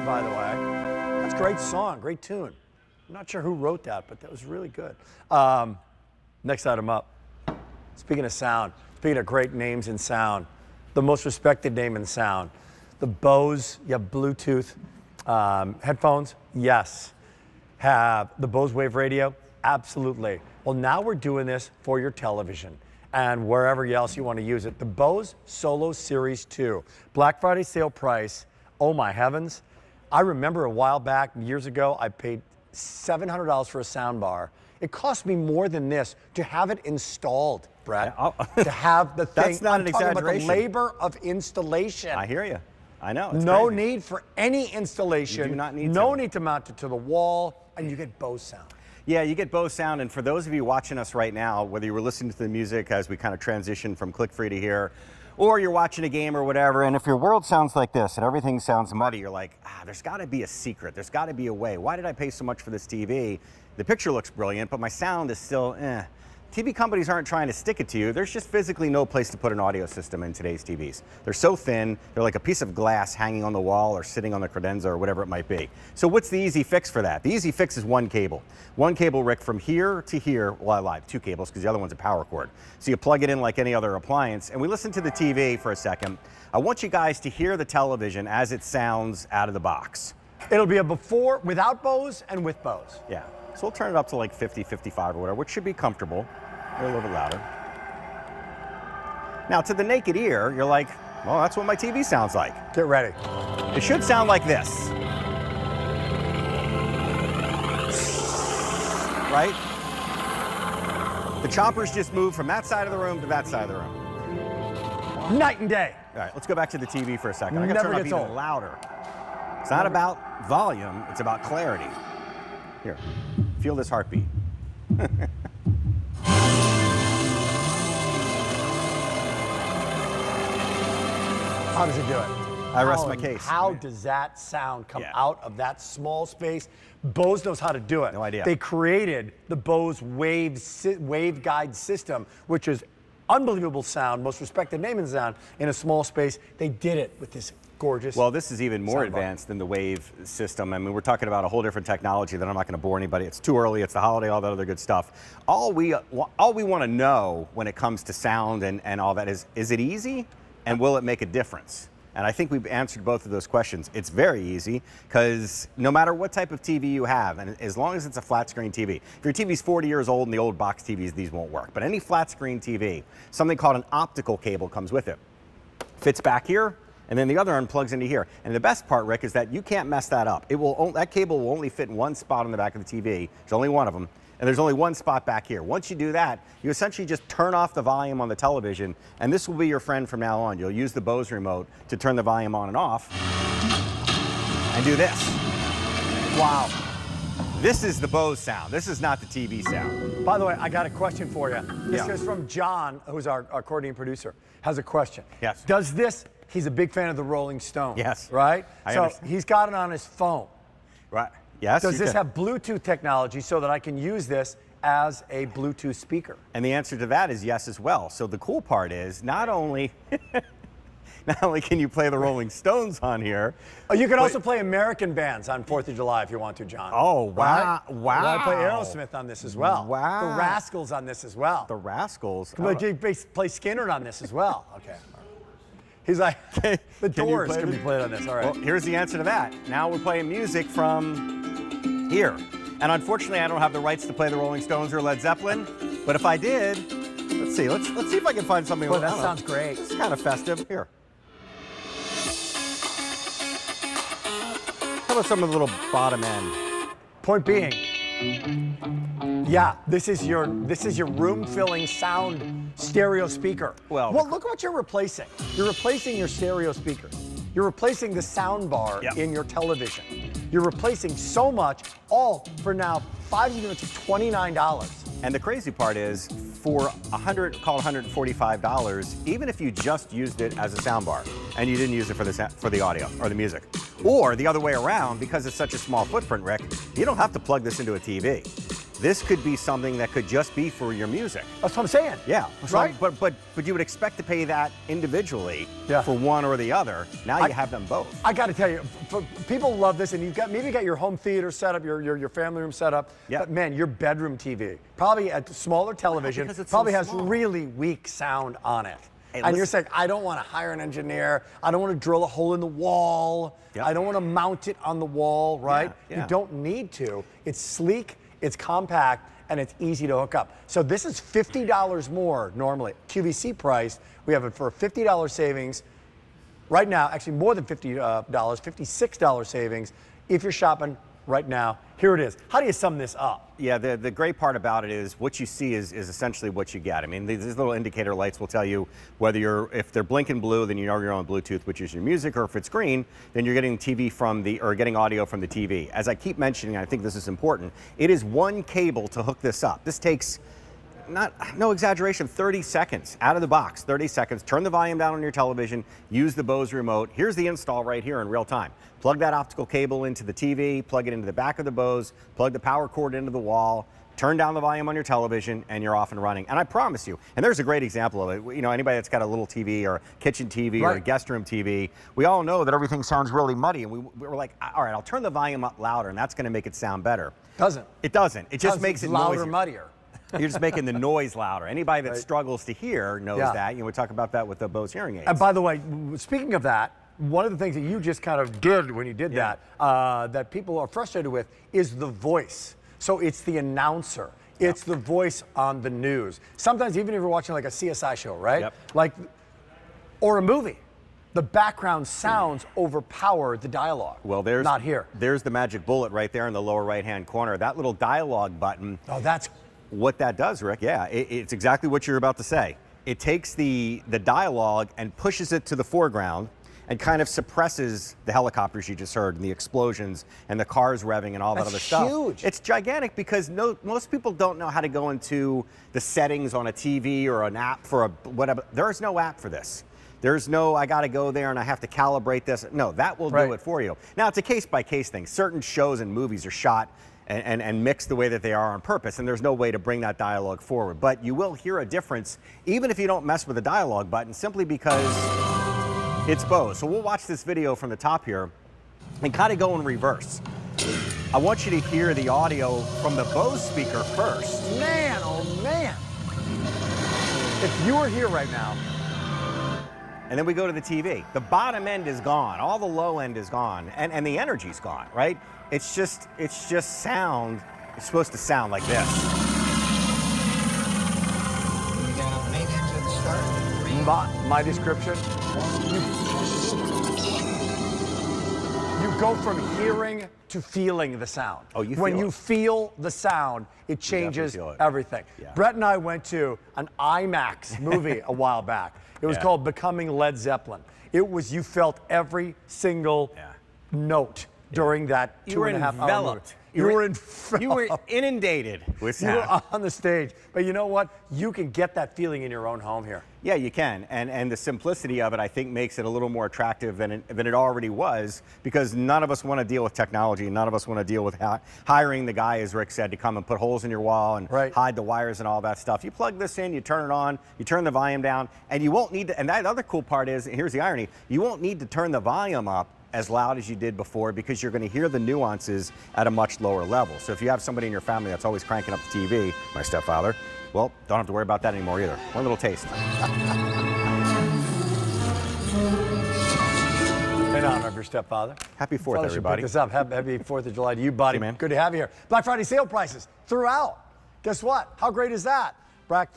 by the way. That's a great song, great tune. I'm not sure who wrote that, but that was really good. Next item up. Speaking of sound, speaking of great names in sound, the most respected name in sound, the Bose, you have Bluetooth headphones, yes. Have the Bose Wave Radio, absolutely. Well, now we're doing this for your television and wherever else you want to use it. The Bose Solo Series 2, Black Friday sale price, oh my heavens. I remember a while back, years ago, I paid $700 for a soundbar. It cost me more than this to have it installed, Brett. Yeah, to have the thing. That's not an exaggeration. About the labor of installation. I hear you. I know. No need for any installation. You do not need no need to mount it to the wall, and you get Bose sound. Yeah, you get Bose sound, and for those of you watching us right now, whether you were listening to the music as we kind of transition from click-free to here, or you're watching a game or whatever, and if your world sounds like this and everything sounds muddy, you're like, there's got to be a secret. There's got to be a way. Why did I pay so much for this TV? The picture looks brilliant, but my sound is still eh. TV companies aren't trying to stick it to you. There's just physically no place to put an audio system in today's TVs. They're so thin, they're like a piece of glass hanging on the wall or sitting on the credenza or whatever it might be. So what's the easy fix for that? The easy fix is one cable. One cable, Rick, from here to here. Well, I lied, two cables, because the other one's a power cord. So you plug it in like any other appliance, and we listen to the TV for a second. I want you guys to hear the television as it sounds out of the box. It'll be a before, without Bose and with Bose. Yeah, so we'll turn it up to like 50, 55 or whatever, which should be comfortable. A little bit louder. Now, to the naked ear, you're like, well, that's what my TV sounds like. Get ready. It should sound like this. Right? The choppers just moved from that side of the room to that side of the room. Night and day. All right, let's go back to the TV for a second. I gotta turn it up even louder. It's not about volume, it's about clarity. Here, feel this heartbeat. How does it do it? I rest my case. How does that sound come out of that small space? Bose knows how to do it. No idea. They created the Bose Wave Guide system, which is unbelievable sound, most respected name in sound, in a small space. They did it with this gorgeous. Well, this is even more advanced than the Wave system. I mean, we're talking about a whole different technology that I'm not going to bore anybody. It's too early. It's the holiday, all that other good stuff. All we want to know when it comes to sound and all that is it easy? And will it make a difference? And I think we've answered both of those questions. It's very easy, because no matter what type of TV you have, and as long as it's a flat screen TV, if your TV's 40 years old and the old box TVs, these won't work. But any flat screen TV, something called an optical cable comes with it. Fits back here, and then the other one plugs into here. And the best part, Rick, is that you can't mess that up. That cable will only fit in one spot on the back of the TV. There's only one of them. And there's only one spot back here. Once you do that, you essentially just turn off the volume on the television, and this will be your friend from now on. You'll use the Bose remote to turn the volume on and off, and do this. Wow. This is the Bose sound. This is not the TV sound. By the way, I got a question for you. This is from John, who's our coordinating producer, has a question. Yes. Does this, he's a big fan of the Rolling Stones. Yes. Right? So he's got it on his phone. Right. Yes. Does this have Bluetooth technology so that I can use this as a Bluetooth speaker? And the answer to that is yes as well. So the cool part is not only can you play the Rolling Stones on here. Oh, you can also play American bands on 4th of July if you want to, John. Oh, wow. Right? Wow. I play Aerosmith on this as well. Wow. The Rascals on this as well. The Rascals. Play Skynyrd on this as well. Okay. He's like, the Doors can be played on this. All right. Well, here's the answer to that. Now we're playing music from here. And unfortunately, I don't have the rights to play the Rolling Stones or Led Zeppelin. But if I did, let's see. Let's see if I can find something. Boy, that sounds great. It's kind of festive. Here. How about some of the little bottom end? Point being, yeah, this is your room-filling sound stereo speaker. Well, look at what you're replacing. You're replacing your stereo speaker. You're replacing the sound bar in your television. You're replacing so much, all for now 5 units of $29. And the crazy part is, for $145, even if you just used it as a soundbar and you didn't use it for the audio or the music, or the other way around, because it's such a small footprint, Rick, you don't have to plug this into a TV. This could be something that could just be for your music. That's what I'm saying. Yeah, Right? But you would expect to pay that individually Yeah. for one or the other. Now you have them both. I got to tell you, people love this, and you've got maybe got your home theater set up, your family room set up. Yeah. But man, your bedroom TV, probably a smaller television, because it's probably so has small. really weak sound on it. Hey, and you're listen- saying, I don't want to hire an engineer. I don't want to drill a hole in the wall. Yep. I don't want to mount it on the wall, right? Yeah, yeah. You don't need to. It's sleek, it's compact, and it's easy to hook up. So this is $50 more normally. QVC price, we have it for a $50 savings. Right now, actually more than $50, $56 savings if you're shopping right now. Here it is. How do you sum this up? Yeah, the great part about it is what you see is essentially what you get. I mean, these little indicator lights will tell you whether if they're blinking blue, then you know you're on Bluetooth, which is your music, or if it's green, then you're getting getting audio from the TV. As I keep mentioning, I think this is important. It is one cable to hook this up. This takes no exaggeration, 30 seconds out of the box, 30 seconds. Turn the volume down on your television, use the Bose remote. Here's the install right here in real time. Plug that optical cable into the TV, plug it into the back of the Bose, plug the power cord into the wall, turn down the volume on your television, and you're off and running. And I promise you, and there's a great example of it. You know, anybody that's got a little TV or a kitchen TV or a guest room TV, we all know that everything sounds really muddy, and we're like, all right, I'll turn the volume up louder, and that's going to make it sound better. Doesn't. It doesn't. It just makes it louder, noisier. muddier. You're just making the noise louder. Anybody that struggles to hear knows that. You know, we talk about that with the Bose hearing aids. And by the way, speaking of that, one of the things that you just kind of did when you did that, that people are frustrated with, is the voice. So it's the announcer. It's the voice on the news. Sometimes even if you're watching like a CSI show, right? Yep. Like, or a movie, the background sounds overpower the dialogue. Well, there's not here. There's the magic bullet right there in the lower right-hand corner. That little dialogue button. Oh, that's What that does, Rick, it's exactly what you're about to say. It takes the dialogue and pushes it to the foreground and kind of suppresses the helicopters you just heard and the explosions and the cars revving and all that other stuff. Huge. It's gigantic because most people don't know how to go into the settings on a TV or an app for a whatever. There is no app for this. There's no, I got to go there and I have to calibrate this. No, that will do it for you. Now, it's a case-by-case thing. Certain shows and movies are shot and mixed the way that they are on purpose, and there's no way to bring that dialogue forward. But you will hear a difference, even if you don't mess with the dialogue button, simply because it's Bose. So we'll watch this video from the top here and kind of go in reverse. I want you to hear the audio from the Bose speaker first. Man, oh man. If you were here right now. And then we go to the TV. The bottom end is gone. All the low end is gone. And the energy's gone, right? It's just sound. It's supposed to sound like this. We got main engine start. My description. You go from hearing to feeling the sound. Oh, you when feel you it. feel the sound, it changes feel it. everything. Yeah. Brett and I went to an IMAX movie a while back. It was called Becoming Led Zeppelin. It was, you felt every single note during that You 2.5 hour movie. enveloped. You were enveloped. You were inundated with You sound. were on the stage. But you know what? You can get that feeling in your own home here. Yeah, you can, and the simplicity of it, I think, makes it a little more attractive than it already was, because none of us want to deal with technology. None of us want to deal with hiring the guy, as Rick said, to come and put holes in your wall and hide the wires and all that stuff. You plug this in, you turn it on, you turn the volume down, and you won't need to, and that other cool part is, here's the irony, you won't need to turn the volume up as loud as you did before, because you're going to hear the nuances at a much lower level. So if you have somebody in your family that's always cranking up the TV, my stepfather, well, don't have to worry about that anymore either. One little taste. In honor of your stepfather. Happy 4th, Probably should everybody. Pick this up. Happy 4th of July to you, buddy. Hey, man. Good to have you here. Black Friday sale prices throughout. Guess what? How great is that? Black